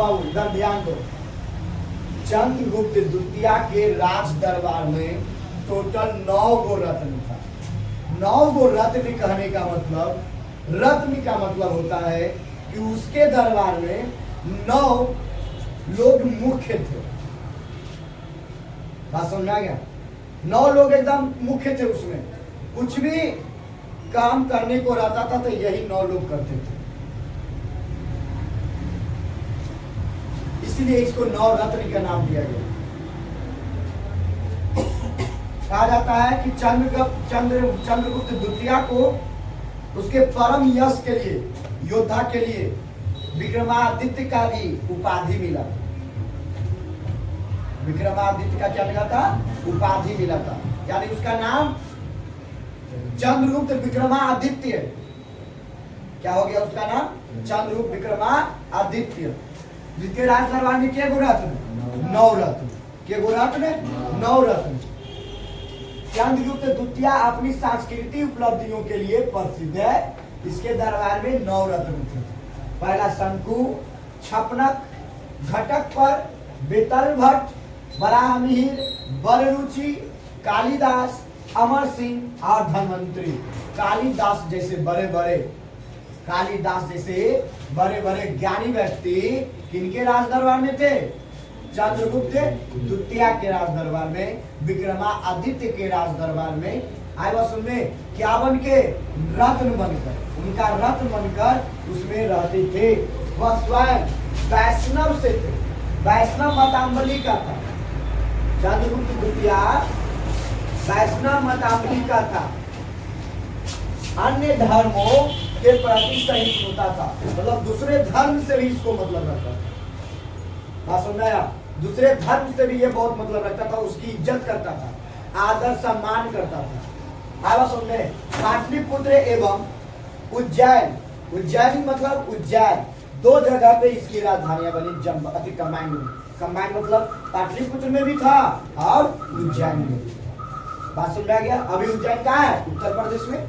बाबू इधर ध्यान दो। चंद्रगुप्त द्वितीय के राज दरबार में टोटल 9 गो रत्न था। 9 गो रत्न कहने का मतलब, रत्न का मतलब होता है कि उसके दरबार में 9 लोग मुख्य थे। बात समझ में आ गया? 9 लोग एकदम मुख्य थे। उसमें कुछ भी काम करने को रहता था तो यही 9 लोग करते थे, इसलिए इसको 9 रत्न का नाम दिया गया। कहा जाता है कि चंद्रगुप्त द्वितीय को उसके परम यश के लिए, योद्धा के लिए विक्रमादित्य का भी उपाधि मिला। विक्रमादित्य का क्या मिला था? उपाधि मिला था। यानी उसका नाम चंद्रगुप्त विक्रमादित्य। क्या हो गया उसका नाम? चंद्रगुप्त विक्रमादित्य। द्वितीय राज दरबार में क्या गो रत्न? 9 रत्न। क्या गो रत्न? 9 रत्न। चंद्रगुप्त द्वितीय अपनी सांस्कृतिक उपलब्धियों के लिए प्रसिद्ध है। इसके दरबार में 9 रत्न थे। पहला शंकु, छपनक, घटक पर, बेतल भट्ट, बराहमिहिर, बररुचि, कालिदास, अमर सिंह और धन्वंतरी। कालिदास जैसे बड़े बड़े ज्ञानी व्यक्ति किनके राज दरबार में थे? चंद्रगुप्त द्वितीय के राज दरबार में, विक्रमादित्य के राज दरबार में आए वह सुनने 51 के रत्न बनकर, उनका रत्न बनकर उसमें रहते थे। वह स्वयं वैष्णव से थे, वैष्णव मतावली का था। चंद्रगुप्त द्वितीय वैष्णव मतावली का था। अन्य धर्मों के प्रति सहिष्णु होता था, मतलब दूसरे धर्म से भी इसको मतलब रखता था। बात समझ आया? दूसरे धर्म से भी ये बहुत मतलब रखता था, उसकी इज्जत करता था, आदर सम्मान करता था। आवा सुनने पाटलिपुत्र एवं उज्जैन, उज्जैन मतलब उज्जैन, 2 जगह पे इसकी राजधानियां बनी। अति कंबाइंड मतलब पाटलिपुत्र में भी था और उज्जैन में भी था। बात समझ आ गया? अभी उज्जैन कहाँ है? उत्तर प्रदेश में।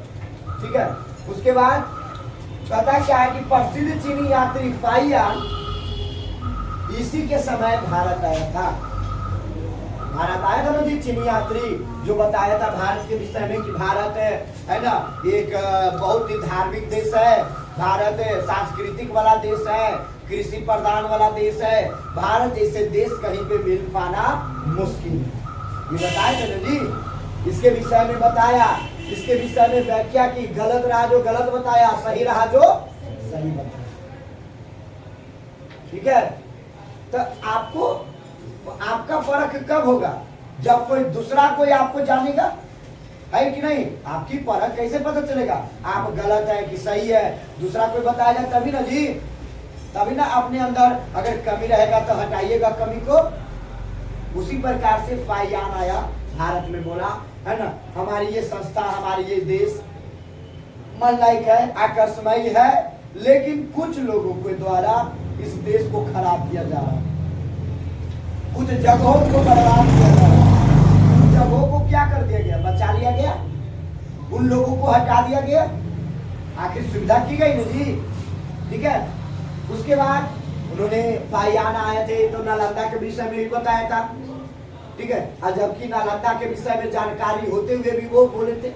ठीक है। उसके बाद पता क्या है कि प्रसिद्ध चीनी यात्री फाहियान इसी के समय भारत आया था। भारत आया था ना जी, चीनी यात्री जो बताया था भारत के विषय में कि भारत है ना एक बहुत ही धार्मिक देश है, भारत सांस्कृतिक वाला देश है, कृषि प्रधान वाला देश है, भारत जैसे देश कहीं पे मिल पाना मुश्किल है। ये बताया था ना जी, इसके विषय में बताया, इसके विषय में व्याख्या की। गलत रहा जो गलत बताया, सही रहा जो सही बताया। ठीक है। तो आपको, आपका परख कब होगा? जब कोई दूसरा कोई आपको जानेगा, है कि नहीं? आपकी परख कैसे पता चलेगा आप गलत है कि सही है? दूसरा कोई बताया जाए तभी ना जी, तभी ना। अपने अंदर अगर कमी रहेगा तो हटाइएगा कमी को। उसी प्रकार से फाहियान आया, भारत में बोला, है ना, हमारी ये संस्था, हमारी ये देश मन लायक है, आकर्षणीय है, लेकिन कुछ लोगों के द्वारा इस देश को खराब किया जा रहा है, कुछ जगहों को बर्बाद किया जा रहा है। उन जगहों को क्या कर दिया गया? बचा लिया गया, उन लोगों को हटा दिया गया, आखिर सुविधा की गई ना जी। ठीक है। उसके बाद उन्होंने फाहियान आए थे तो नालंदा के विषय में भी बताया था। ठीक है। और जबकि नालंदा के विषय में जानकारी होते हुए भी वो बोले थे,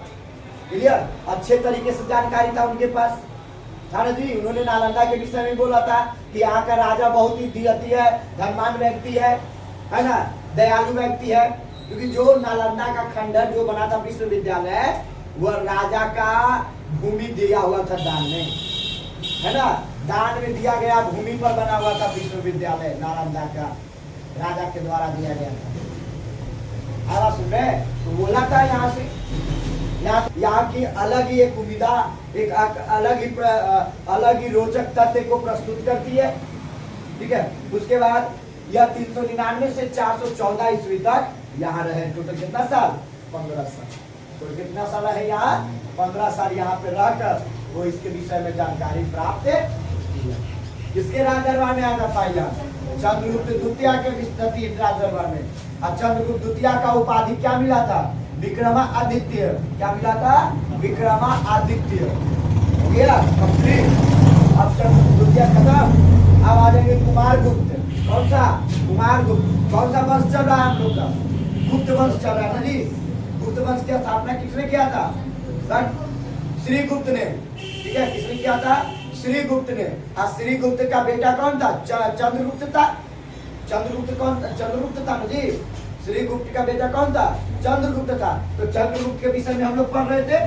क्लियर, अच्छे तरीके से जानकारी था उनके पास, था ना जी। उन्होंने नालंदा के विषय में बोला था कि यहाँ का राजा बहुत ही धीरती है, धनवान व्यक्ति है ना, दयालु व्यक्ति है। क्योंकि जो नालंदा का खंडर जो बना था विश्वविद्यालय, वह राजा का भूमि दिया हुआ था दान में, है ना, दान में दिया गया भूमि पर बना हुआ था विश्वविद्यालय, नालंदा का राजा के द्वारा दिया गया था। आवाज सुन रहे? तो बोला था यहाँ से, यहाँ की अलग ही एक उम्मीदा, एक अलग ही रोचक तथ्य को प्रस्तुत करती है। ठीक है। उसके बाद यह 399 से 414 ईस्वी तक यहाँ रहे। टोटल कितना साल? 15 साल। तो कितना साल है यहाँ? 15 साल यहाँ पे रहकर वो इसके विषय में जानकारी प्राप्त किया। किसके राज दरबार में आया था फाहियान? चंद्रगुप्त द्वितीय के राज दरबार में। और चंद्रगुप्त द्वितीय का उपाधि क्या मिला था? विक्रमादित्य। क्या मिला था? विक्रमादित्य। हो गया कंप्लीट। अब चंद्रगुप्त द्वितीय खत्म। अब आ जाएंगे कुमार गुप्त। कौन सा? कुमार गुप्त। कौन सा वंश चल रहा है हम लोग का? गुप्त वंश चल रहा है ना जी। गुप्त वंश की स्थापना किसने किया था? श्री गुप्त ने। ठीक है, किसने किया था? श्री गुप्त ने। और श्री गुप्त का बेटा कौन था? चंद्रगुप्त था। चंद्रगुप्त कौन? चंद्रगुप्त था ना जी। श्री गुप्त का बेटा कौन था? चंद्रगुप्त था। तो चंद्रगुप्त के विषय में हम लोग पढ़ रहे थे।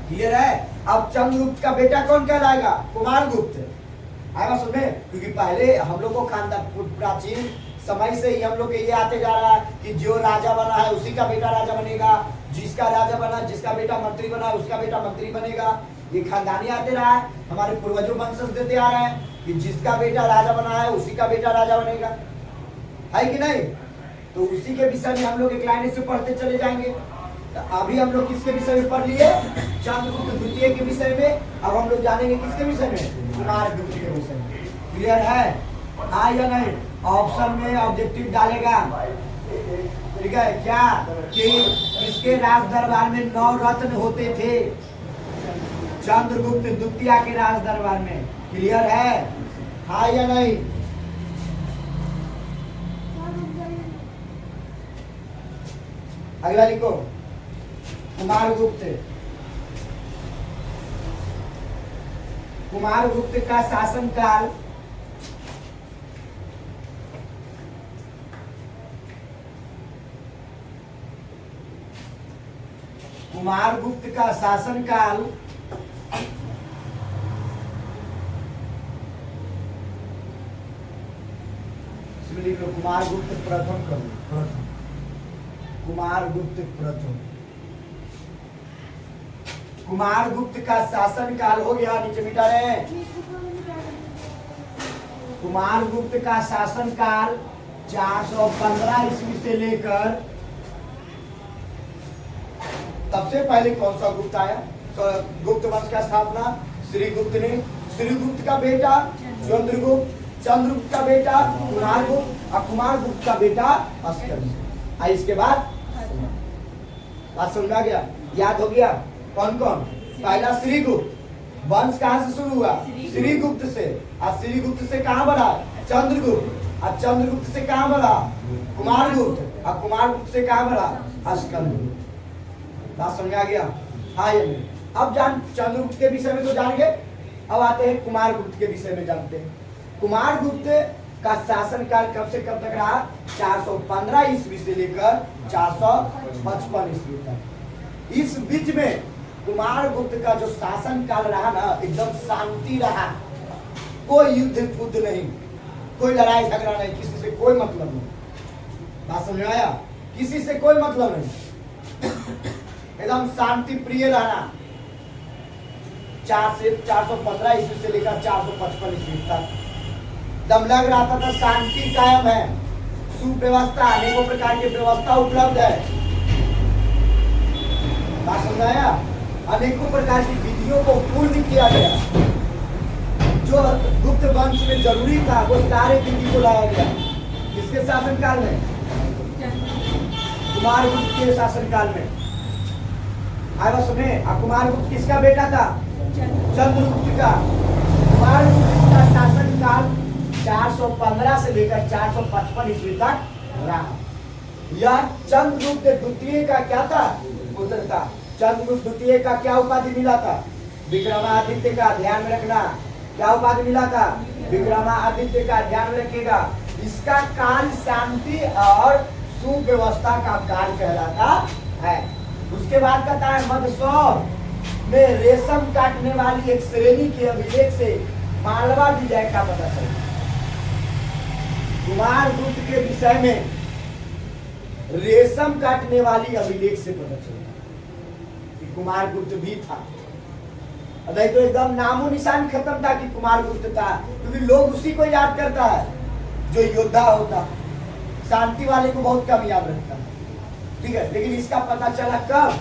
क्लियर है? अब चंद्रगुप्त का बेटा कौन कहलाएगा? कुमार गुप्त। आएगा समझ में? क्योंकि पहले हम लोग को खानदान प्राचीन समय से ही हम लोग ये आते जा रहा है कि जो राजा बना है उसी का बेटा राजा बनेगा, जिसका राजा बना, जिसका बेटा मंत्री बना उसका बेटा मंत्री बनेगा। ये खानदानी आते रहा है, हमारे पूर्वजों वंशज देते आ रहे हैं कि जिसका बेटा राजा बना है उसी का बेटा राजा बनेगा, है कि नहीं? तो उसी के विषय में हम लोग एक लाइन से पढ़ते चले जाएंगे। तो अभी हम लोग किसके विषय में पढ़ लिए? चंद्रगुप्त द्वितीय के विषय में। अब हम लोग जानेंगे किसके विषय में? कुमार गुप्त के विषय में। क्लियर है? हाँ या नहीं? ऑप्शन में ऑब्जेक्टिव डालेगा। ठीक है क्या? कि इसके राज दरबार में 9 रत्न होते थे, चंद्रगुप्त द्वितीय के राज दरबार में। क्लियर है? हाँ या नहीं? अगला लिखो, कुमार गुप्त। कुमार गुप्त का शासनकाल कुमार गुप्त का शासनकाल इसमें लिख लो कुमार गुप्त प्रथम करो। प्रथम कुमार गुप्त प्रथम। कुमार गुप्त का शासनकाल हो गया, नीचे मिटा रहे। कुमार गुप्त का शासनकाल 415 ईस्वी से लेकर, सबसे पहले कौन सा गुप्त आया? तो गुप्त वंश का स्थापना श्री गुप्त ने। श्री गुप्त का बेटा चंद्रगुप्त, चंद्रगुप्त का बेटा कुमार गुप्त, और कुमार गुप्त का बेटा अस्कर। इसके बाद बात समझ आ गया? याद हो गया? कौन कौन? पहला श्री गुप्त। वंश कहाँ से शुरू हुआ? श्री गुप्त से। और श्री गुप्त से कहाँ बढ़ा? चंद्रगुप्त। और चंद्रगुप्त से कहाँ बढ़ा? कुमार गुप्त। और कुमार गुप्त से कहाँ बढ़ा? अस्कर। बात समझ आ गया? हाँ या नहीं? अब जान चंद्रगुप्त के विषय में तो जान गए, अब आते हैं कुमार गुप्त के विषय में जानते हैं। कुमार गुप्त का शासनकाल कब से कब तक रहा? 415 ईस्वी से लेकर 455 ईस्वी तक। इस बीच में कुमार गुप्त का जो शासनकाल रहा ना, एकदम शांति रहा। कोई युद्ध बुद्ध नहीं, कोई लड़ाई झगड़ा नहीं, किसी से कोई मतलब नहीं। बात समझ आया? किसी से कोई मतलब नहीं, एकदम शांति प्रिय रहना। 415 ईस्वी से लेकर 455 ईस्वी तक दम लग रहा था शांति कायम है, सुव्यवस्था, अनेकों प्रकार की व्यवस्था उपलब्ध है। बात समझाया? अनेकों प्रकार की विधियों को पूर्ण किया गया। जो गुप्त वंश में जरूरी था वो सारे विधि को लाया गया। किसके शासनकाल में? कुमार गुप्त के शासनकाल में। आया सुने? कुमार गुप्त किसका बेटा था? चंद्रगुप्त का। कुमार गुप्त का शासनकाल 415 से लेकर 455 ईस्वी तक रहा। यह चंद्रगुप्त द्वितीय का क्या था? पुत्र था। चंद्रगुप्त द्वितीय का क्या उपाधि मिला था? विक्रमादित्य का। ध्यान में रखना, क्या उपाधि मिला था? विक्रमादित्य का। ध्यान में रखिएगा। इसका काल शांति और सुव्यवस्था का काल कहलाता है। उसके बाद कहता है मध्यसौर में रेशम काटने वाली एक श्रेणी के अभिलेख से मालवा विजय का पता चला। कुमार गुप्त के विषय में रेशम काटने वाली अभिलेख से पता चला कि कुमार गुप्त भी था। नहीं तो एकदम नामो निशान खत्म था कि कुमार गुप्त था, क्योंकि लोग उसी को याद करता है जो योद्धा होता, शांति वाले को बहुत कम याद रखता है। ठीक है, लेकिन इसका पता चला कब?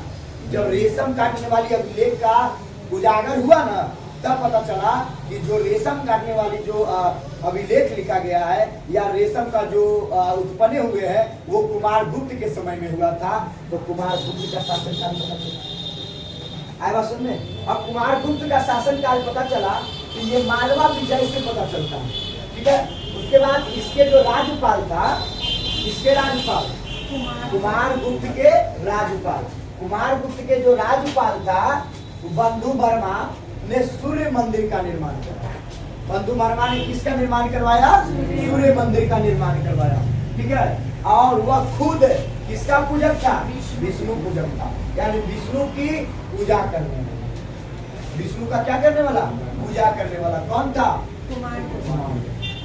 जब रेशम काटने वाली अभिलेख का उजागर हुआ ना, तब पता चला कि जो रेशम काटने वाली जो अभिलेख लिखा गया है या रेशम का जो उत्पन्न हुए हैं वो कुमार गुप्त के समय में हुआ था। तो कुमार गुप्त का शासनकाल पता चला। आए बात सुनने? अब कुमार गुप्त का शासनकाल पता चला तो ये मालवा विजय से पता चलता है। ठीक है, उसके बाद इसके जो राज्यपाल था, इसके राज्यपाल कुमार गुप्त के राज्यपाल, कुमार गुप्त के जो राज्यपाल था बंधु वर्मा ने सूर्य मंदिर का निर्माण करवाया। बंधु वर्मा ने किसका निर्माण करवाया? सूर्य मंदिर का निर्माण करवाया। ठीक है, और वह खुद किसका पूजक था? विष्णु पूजक था, यानी विष्णु की पूजा करने वाला, विष्णु का क्या करने वाला? पूजा करने वाला कौन था? कुमार गुप्त।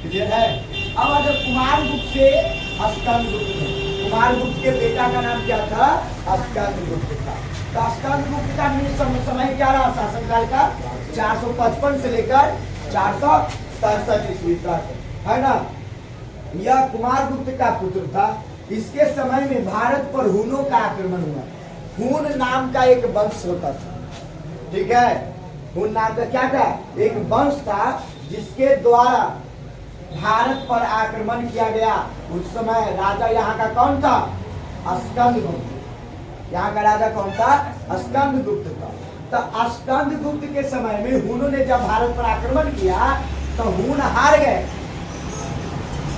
क्लियर है? अब अगर कुमार गुप्त से स्कंद गुप्त, कुमार गुप्त के बेटा का नाम क्या था? स्कंद गुप्त था। तो स्कंद गुप्त का समय क्या रहा शासनकाल का? 455 से लेकर 467 ईस्वी तक, है ना। यह कुमार गुप्त का पुत्र था। इसके समय में भारत पर हुनों का आक्रमण हुआ। हुन नाम का एक वंश होता था। ठीक है, हुन नाम का क्या था? एक वंश था जिसके द्वारा भारत पर आक्रमण किया गया। उस समय राजा यहाँ का कौन था? स्कंद गुप्त। यहाँ का राजा कौन था? स्कंद गुप्त था। तो स्कंद गुप्त के समय में हुनों ने जब भारत पर आक्रमण किया तो हुन हार गए।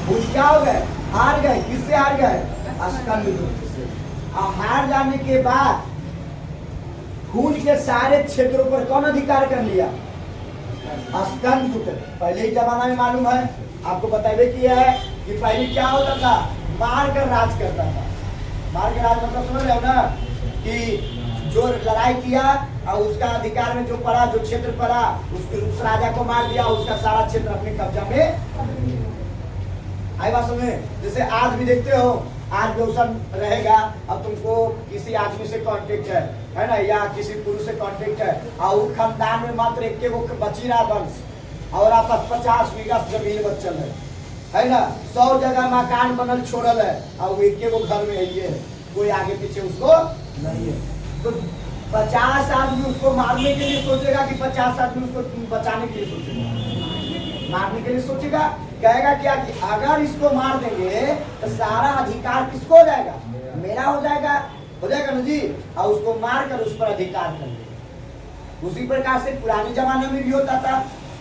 हुन क्या हो गए? हार गए। किससे हार गए? स्कंद गुप्त से। और हार जाने के बाद हुन के सारे क्षेत्रों पर कौन अधिकार कर लिया? स्कंद गुप्त। पहले ही जमाना में मालूम है, आपको बताइए किया है कि पहले क्या होता था? मार कर राज करता था। मार कर राज मतलब समझ रहे हो ना, कि जो लड़ाई किया और उसका अधिकार में जो पड़ा, जो क्षेत्र पड़ा, उस राजा को मार दिया, उसका सारा क्षेत्र अपने कब्जा में। आई बात समझे? जैसे आज भी देखते हो, आज व्यवसन रहेगा, अब तुमको किसी आदमी से कांटेक्ट है ना, या किसी पुरुष से कांटेक्ट है, और वो खानदान में मात्र एक वो बची रहा वंश, और आप 50 बीघा जमीन बचल है ना, 100 जगह मकान बनल छोड़ल है, और वो एक वो घर में है, कोई आगे पीछे उसको नहीं है। तो 50 आदमी उसको मारने के लिए सोचेगा कि 50 आदमी उसको बचाने के लिए सोचेगा? मारने के लिए सोचेगा। कहेगा क्या कि अगर इसको मार देंगे तो सारा अधिकार किसको हो जाएगा? मेरा हो जाएगा ना जी, और उसको मार कर उस पर अधिकार कर लेंगे। उसी प्रकार से पुराने जमाने में भी होता था।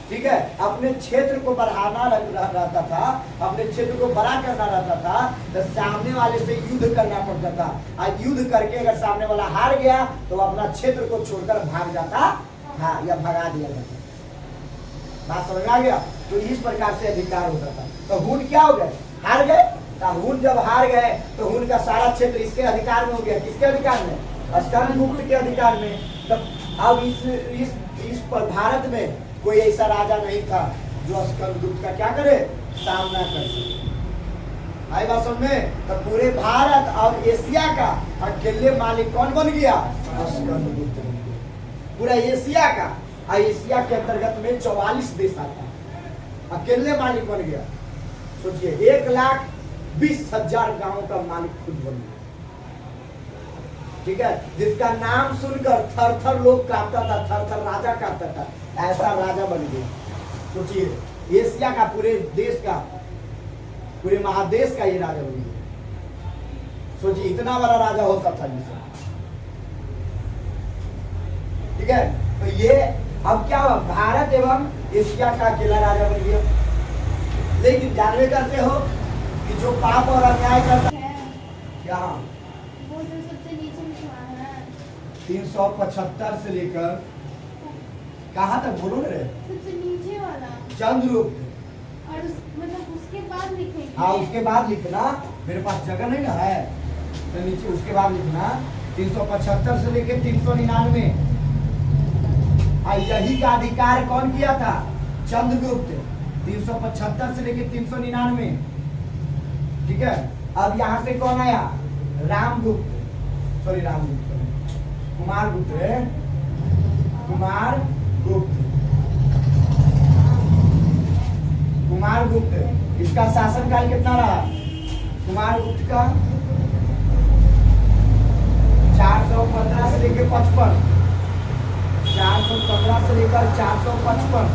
ठीक है, अपने क्षेत्र को बढ़ाना रहता था, अपने क्षेत्र को बड़ा करना रहता था, तो सामने वाले से युद्ध करना पड़ता था। और युद्ध करके अगर सामने वाला हार गया तो अपना क्षेत्र को छोड़कर भाग जाता, हाँ, या भगा दिया जाता। बात समझ आ गया? तो इस प्रकार से अधिकार होता था। तो हुन क्या हो गए? हार गए। तो हुन जब हार गए तो हुन का सारा क्षेत्र इसके अधिकार में हो गया। किसके अधिकार में? स्कंद गुप्त के अधिकार में। तब अब इस पर भारत में कोई ऐसा राजा नहीं था जो स्कंद गुप्त का क्या करे? सामना कर सके। आई बात समझ में? तो पूरे भारत और एशिया का अकेले मालिक कौन बन गया? स्कंद गुप्त बन गया। पूरा एशिया का, एशिया के अंतर्गत में 44 देश आता है, अकेले मालिक बन गया। सोचिए, 1,20,000 गांवों का मालिक खुद बन गया। ठीक है, जिसका नाम सुनकर थर थर लोग कांपता था, थर थर राजा कांपता था, ऐसा राजा बन गया। सोचिए, एशिया का, पूरे देश का, पूरे महादेश का ये राजा बन गया। सोचिए, इतना बड़ा राजा होता था जिसे। ठीक है, तो ये अब क्या हुआ? भारत एवं एशिया का अकेला राजा बन गया। लेकिन जानवे करते हो कि जो पाप और अन्याय करता है, यहाँ वो जो सबसे नीचे लिखा है 375 से लेकर कहाँ तक बोलो रे? सबसे नीचे वाला चंद्रगुप्त, और मतलब उसके बाद लिखेंगे। हाँ, उसके बाद लिखना। मेरे पास जगह नहीं ना है, तो नीचे उसके बाद लिखना 375 से लेकर 399। यही का अधिकार कौन किया था? चंद्रगुप्त। 375 से लेकर 399। ठीक है, अब यहाँ से कौन आया? रामगुप्त, सॉरी रामगुप्त, कुमार गुप्त है, कुमार गुप्त, कुमार गुप्त। इसका शासनकाल कितना रहा? कुमार गुप्त का 415 से लेकर 55, 415 से लेकर 455।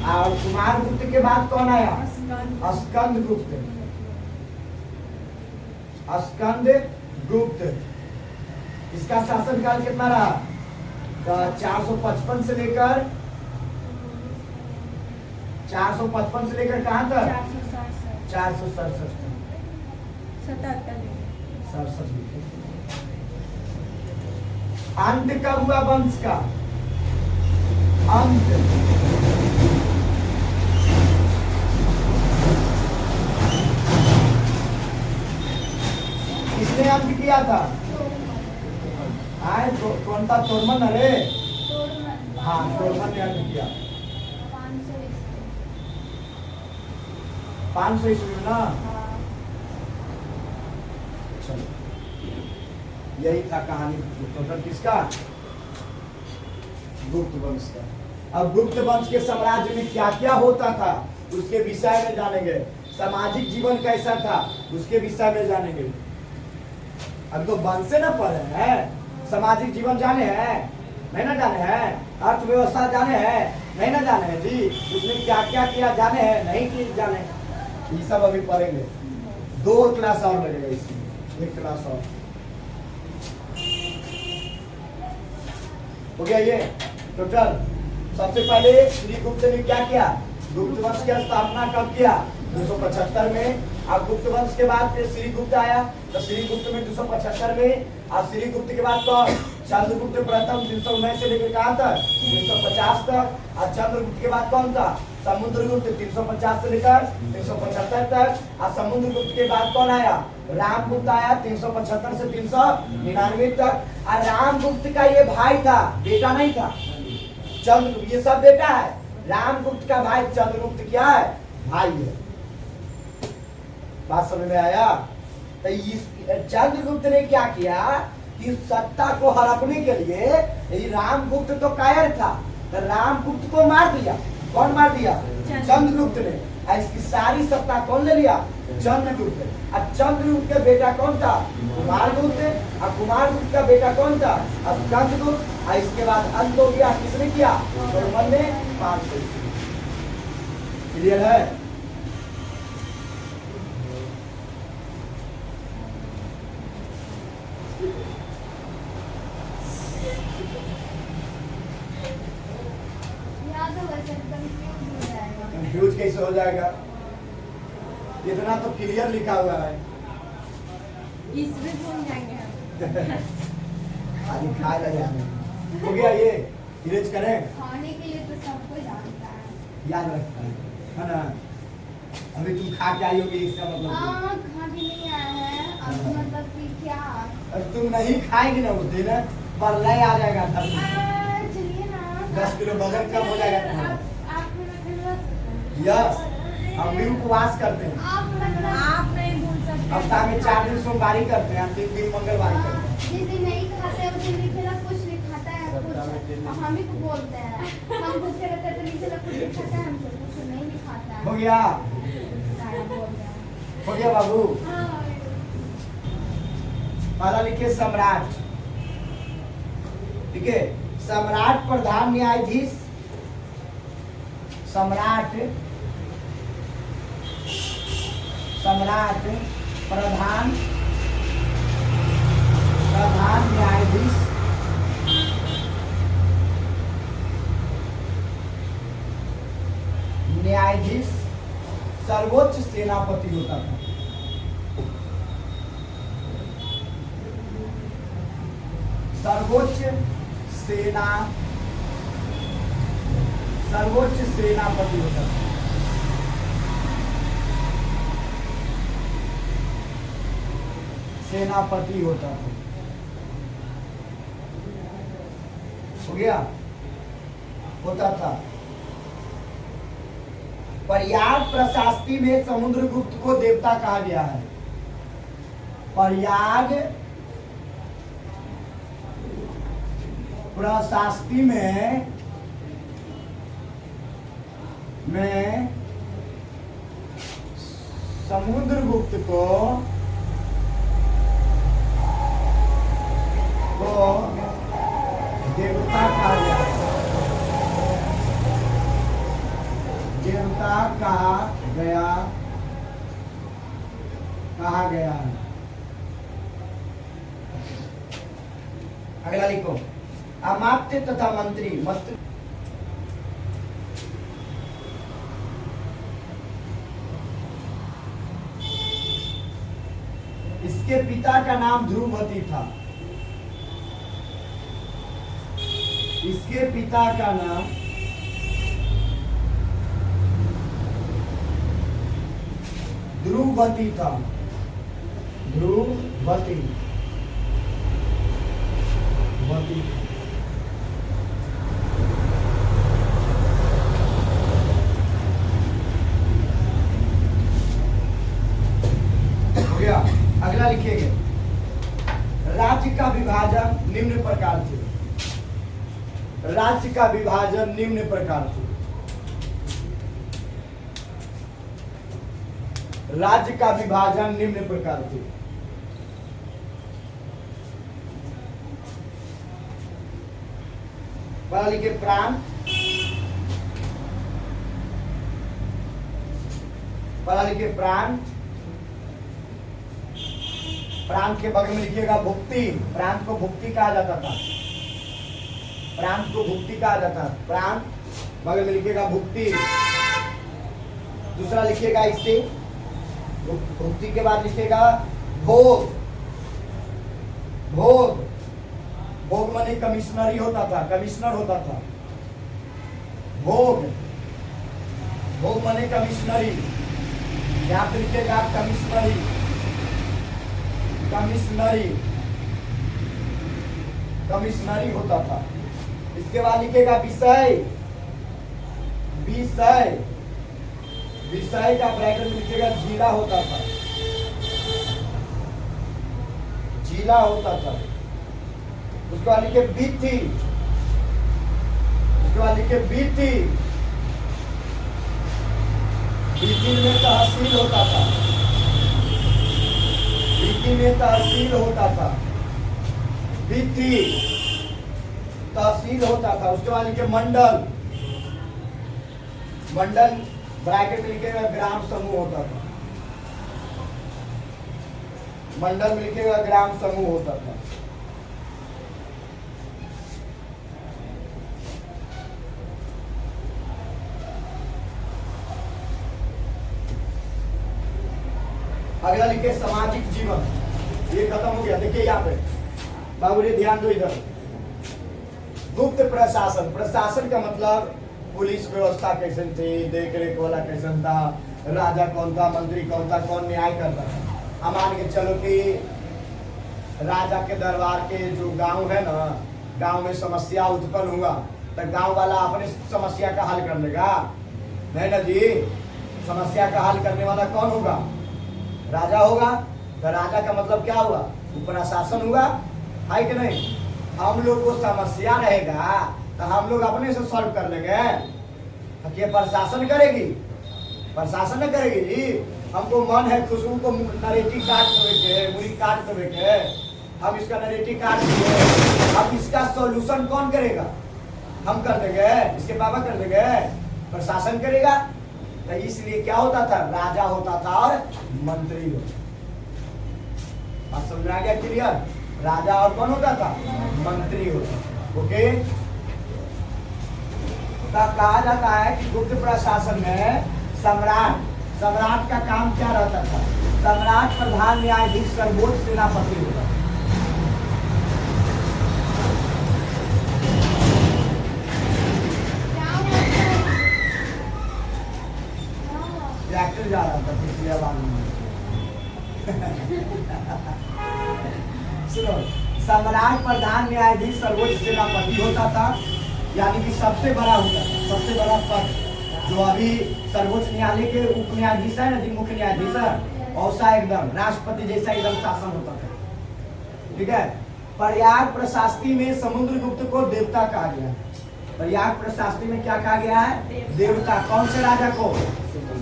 और कुमार गुप्त के बाद कौन आया? स्कंद गुप्त। स्कंद गुप्त, इसका शासनकाल कितना रहा? 455 से लेकर 455 से लेकर कहाँ तक? 467 467 77 67। अंत कब हुआ वंश का? अंत किसने अंत किया था? आए तो कौन था? तोरमन। अरे हाँ, तोरमन ने अंत किया 500 ईस्वी में ना। चलो, यही था कहानी टोटल किसका? गुप्त वंश का। अब गुप्त वंश के साम्राज्य में क्या क्या होता था उसके विषय में जानेंगे। सामाजिक जीवन कैसा था उसके विषय में जानेंगे। अब तो वंश से ना पढ़े हैं, सामाजिक जीवन जाने हैं नहीं ना जाने हैं, अर्थव्यवस्था जाने हैं नहीं ना जाने हैं जी, उसने क्या क्या किया जाने हैं नहीं कि जाने, ये सब अभी पढ़ेंगे। 2 क्लास और लगेगा इसमें, 1 क्लास और हो गया ये टोटल। सबसे पहले श्री गुप्त ने क्या किया? गुप्त वंश की स्थापना कब किया? 275 में। अब गुप्त वंश के बाद फिर श्री गुप्त आया, तो श्री गुप्त में 275 में। अब श्री गुप्त के बाद कौन? चंद्रगुप्त प्रथम 319 से लेकर कहाँ तक? 350 तक। और चंद्रगुप्त के बाद कौन था? समुद्रगुप्त 350 से लेकर 375 तक। और समुद्रगुप्त के बाद कौन आया? रामगुप्त आया 375 से 399 तक। और रामगुप्त का ये भाई था, बेटा नहीं था। चंद्रगुप्त ये सब बेटा है, रामगुप्त का भाई चंद्रगुप्त क्या है? भाई है। बात समझ में आया? तो इस चंद्रगुप्त ने क्या किया कि सत्ता को हड़पने के लिए, ये रामगुप्त तो कायर था, तो रामगुप्त को मार दिया। कौन मार दिया? चंद्रगुप्त ने। और इसकी सारी सत्ता कौन ले लिया? चंद्रगुप्त। अब चंद्रगुप्त का बेटा कौन था? कुमारगुप्त। और कुमारगुप्त का बेटा कौन था? स्कंदगुप्त। और इसके बाद अंत हो गया किसने किया? तोरमन ने 500। क्लियर है? कंफ्यूज कैसे हो जाएगा? इतना तो क्लियर लिखा हुआ है। इसमें भूल जाएंगे हम। आगे खा जाने हो गया। ये इरेज करें, खाने के लिए तो सबको जानता है, याद रखता है ना? अभी तुम खा के आई होगी, इसका मतलब खा के नहीं आया है। अब मतलब कि क्या? अब तुम नहीं खाएगी ना उस दिन, बरलाई आ जाएगा घर में। चलिए ना, 10 किलो बगल कम हो जाएगा तुम्हारा। आप मेरा खिलवा सकते हैं। यस, हम भी उपवास करते हैं। आप नहीं भूल सकते। हफ्ता में 4 दिन सोमवारी करते हैं, 3 दिन मंगलवारी करते हैं। जिस दिन नहीं खाते हैं उस दिन निखिला कुछ नहीं खाता है, कुछ हम ही को बोलते हैं। हम भूखे रहते हैं तो निखिला कुछ नहीं खाता है, हमसे कुछ नहीं खाता है। हो गया? सारा बोल रहा है। हो गया बाबू? हाँ। पहला लिखिए सम्राट। ठीक है, सम्राट प्रधान न्यायाधीश, सम्राट सम्राट प्रधान न्यायाधीश, न्यायाधीश सर्वोच्च सेनापति होता था। सर्वोच्च सेनापति होता था। सेनापति होता था। हो गया? होता था। प्रयाग प्रशास्ति में समुद्रगुप्त को देवता कहा गया है। प्रयाग प्रशास्ति में समुद्रगुप्त को देवता कहा गया है। देवता कहा गया है। अगला लिखो, अमात्य तथा मंत्री। इसके पिता का नाम ध्रुवती था। इसके पिता का नाम ध्रुवती था। ध्रुवती वती। हो गया। अगला लिखेंगे, राज्य का विभाजन निम्न प्रकार थे। राज्य का विभाजन निम्न प्रकार थे। राज्य का विभाजन निम्न प्रकार थे। पढ़ा लिखे प्रांत, पढ़ा लिखे प्रांत, प्रांत के बगल में लिखिएगा भुक्ति। प्रांत को भुक्ति कहा जाता था। प्रांत को भुक्ति कहा जाता है। प्रांत बगल में लिखिएगा भुक्ति। दूसरा लिखिएगा इससे भुक्ति के बाद लिखिएगा भोग। भोग, भोग माने कमिश्नरी होता था, कमिश्नर होता था। भोग, भोग माने कमिश्नरी। यहां पे लिखिएगा कमिश्नरी। कमिश्नरी, कमिश्नरी होता था। इसके बाद लिखेगा विषय। विषय, विषय का ब्रैकेट में लिखेगा जिला होता था। जिला होता था। उसके बाद लिखे बीथी। उसके बाद लिखे बीथी। बीथी में तहसील होता था। बीथी में तहसील होता था। बीथी तहसील होता था। उसके बाद लिखे मंडल। मंडल ब्रैकेट में लिखेगा ग्राम समूह होता था। मंडल में लिखेगा ग्राम समूह होता था। अगला लिखे सामाजिक जीवन। ये खत्म हो गया। देखिए यहाँ पे बाबू जी ध्यान दो इधर। गुप्त प्रशासन। प्रशासन का मतलब पुलिस व्यवस्था कैसे थी, देख रेख वाला कैसे था, राजा कौन था, मंत्री कौन था, कौन न्याय करता था। हम मान के चलो कि राजा के दरबार के जो गांव है ना, गांव में समस्या उत्पन्न हुआ तो गांव वाला अपने समस्या का हल कर लेगा, नहीं ना जी। समस्या का हल करने वाला कौन होगा? राजा होगा। तो राजा का मतलब क्या हुआ? प्रशासन हुआ, है कि नहीं? हम लोग को समस्या रहेगा तो हम लोग अपने से सॉल्व कर लेंगे। कि प्रशासन करेगी? प्रशासन न करेगी जी। हमको मन है खुशबू को नरेटी काट देवे के, मुड़ी काट देवे के, हम इसका नरेटी काट दिए, अब इसका सॉल्यूशन कौन करेगा? हम कर देंगे, इसके बाबा कर देंगे, प्रशासन करेगा। तो इसलिए क्या होता था? राजा होता था और मंत्री होता। आप समझ आ गया? क्लियर? राजा और कौन होता था? मंत्री होता। ओके। कहा जाता है कि गुप्त प्रशासन में सम्राट का काम क्या रहता था? सम्राट प्रधान न्यायाधीश सर्वोच्च सेनापति होता था। ट्रैक्टर जा रहा था पिछले आवाज में। सुनो, सम्राट प्रधान न्यायाधीश सर्वोच्च सेनापति होता था, यानी कि सबसे बड़ा होता था, सबसे बड़ा पद। जो अभी सर्वोच्च न्यायालय के उप न्यायाधीश है ना जी, मुख्य न्यायाधीश है, औसा एकदम राष्ट्रपति जैसा एकदम शासन होता था। ठीक है। प्रयाग प्रशास्त्री में समुद्रगुप्त को देवता कहा गया। प्रयाग प्रशास्त्री में क्या कहा गया है? देवता। कौन से राजा को?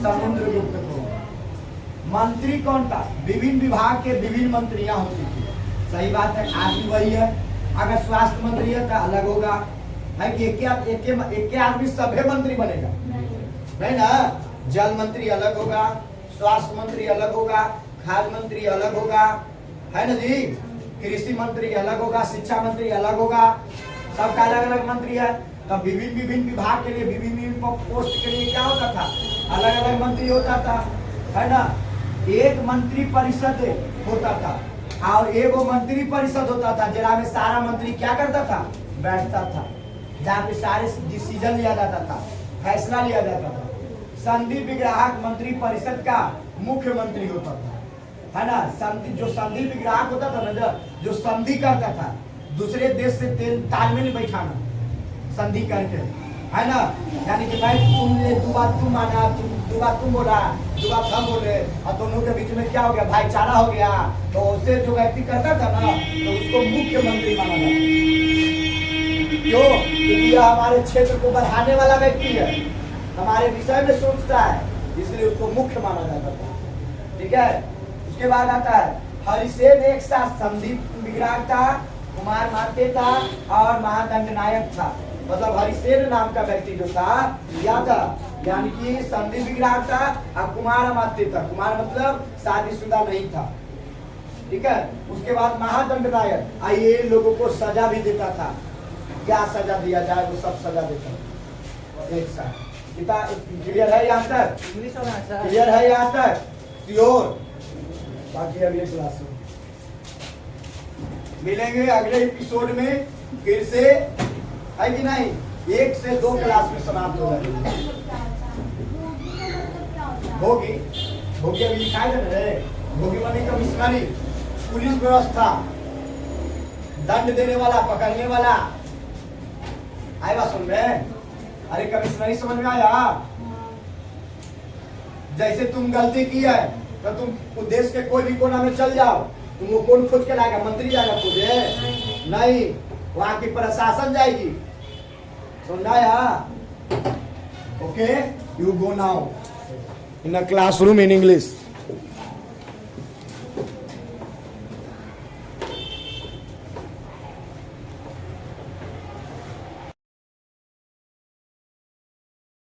समुद्रगुप्त को। मंत्री कौन था? विभिन्न विभाग के विभिन्न मंत्रियां होती थी। सही बात है, आज भी वही है। अगर स्वास्थ्य मंत्री है तो अलग होगा, है कि एक आदमी सभ्य मंत्री बनेगा? नहीं ना। जल मंत्री अलग होगा, स्वास्थ्य मंत्री अलग होगा, खाद्य मंत्री अलग होगा, है ना जी। कृषि मंत्री अलग होगा, शिक्षा मंत्री अलग होगा, सबका अलग अलग मंत्री है। तब विभिन्न विभिन्न विभाग के लिए, विभिन्न विभिन्न पोस्ट के लिए क्या होता था? अलग अलग मंत्री होता था, है ना। एक मंत्री परिषद होता था। और एगो मंत्री परिषद होता था जरा में सारा मंत्री क्या करता था, बैठता था, जहाँ पे सारे डिसीजन लिया जाता था, फैसला लिया जाता था। संधि विग्राहक मंत्री परिषद का मुख्यमंत्री होता था, है ना। जो संधि विग्राहक होता था ना, जो संधि करता था, दूसरे देश से तालमेल बैठाना, संधि करके, है ना। यानी कि भाई तुमने दो बात तुम माना, दो बात तुम बोला, दो बात हम बोले, और दोनों के बीच में क्या हो गया, भाईचारा हो गया। तो उससे जो व्यक्ति करता था ना, तो उसको मुख्यमंत्री माना जाता। क्यों? क्योंकि यह हमारे क्षेत्र को बढ़ाने वाला व्यक्ति है, हमारे विषय में सोचता है, इसलिए उसको मुख्य माना जाता था। ठीक है। उसके बाद आता है हरिसेन एक साथ संधि विग्राहक था, कुमार मात्य था और महादंडनायक था। मतलब हरिसेन नाम का व्यक्ति जो था क्या था, यानी कि संधि विग्राहक था और कुमार अमात्य था। कुमार मतलब शादीशुदा नहीं था। ठीक है। उसके बाद महादंडनायक, ये लोगों को सजा भी देता था। क्या सजा दिया जाए वो सब सजा देता था एक साथ। क्लियर है यहाँ तक? क्लियर है यहाँ तक? श्योर? बाकी अगले क्लास में मिलेंगे, अगले एपिसोड में फिर से, है कि नहीं। 1 से 2 क्लास में समाप्त हो जाएगी। भोगी भोगी अभी लिखाए थे ना, भोगी माने कमिश्नरी, पुलिस व्यवस्था, दंड देने वाला, पकड़ने वाला। आए बात सुन रहे? अरे कमिश्नरी समझ में आया? जैसे तुम गलती की है तो तुम देश के कोई भी कोना में चल जाओ, तुमको कौन खोज के लाएगा? मंत्री जाएगा तुझे? नहीं, वहां की प्रशासन जाएगी। समझाया? Okay, you go now in a classroom in English.